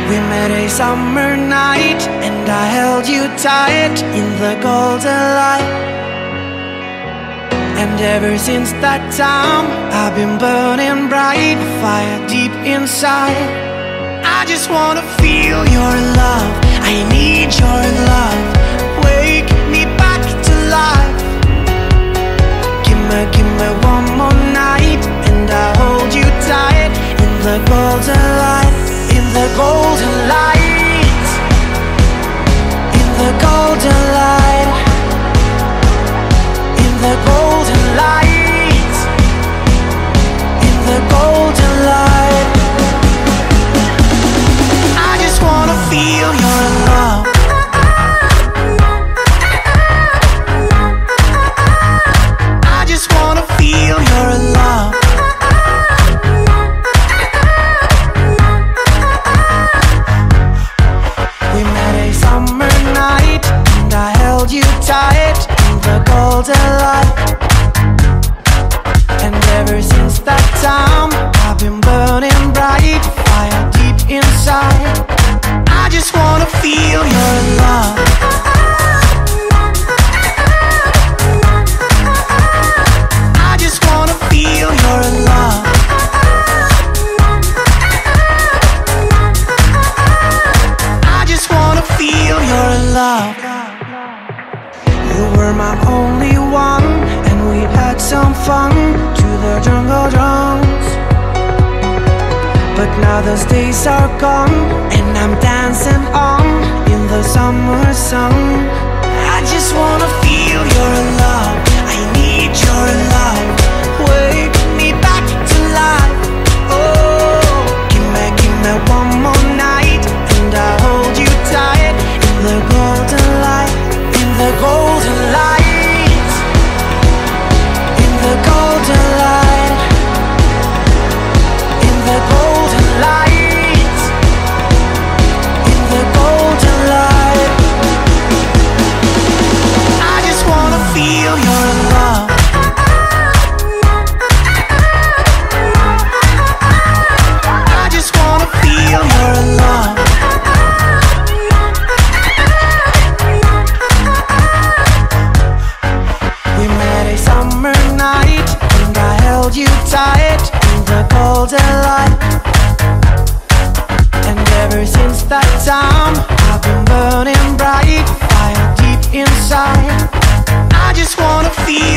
We met a summer night, and I held you tight in the golden light. And ever since that time, I've been burning bright, fire deep inside. I just wanna feel your love, I need your love. Wake me back to life. Give me one more night, and I hold you tight in the golden light. In the golden light, in the golden light, in the golden light, in the golden light. I just wanna feel your love. I just wanna feel your love. You tight in the golden light. And ever since that time, I've been burning bright, fire deep inside. I just wanna feel your love. I just wanna feel your love. I just wanna feel your love. You were my only one, and we had some fun to the jungle drums. But now those days are gone, and I'm dancing on in the summer sun. I just wanna feel your love, I need your love. Wake me back to life. Oh, give me one more night, and I hold you tight in the golden light. In the golden light, in the golden light, in the golden light, in the golden light. I just wanna feel your love. I just wanna feel your love. You tight in the golden light. And ever since that time, I've been burning bright, fire deep inside. I just wanna feel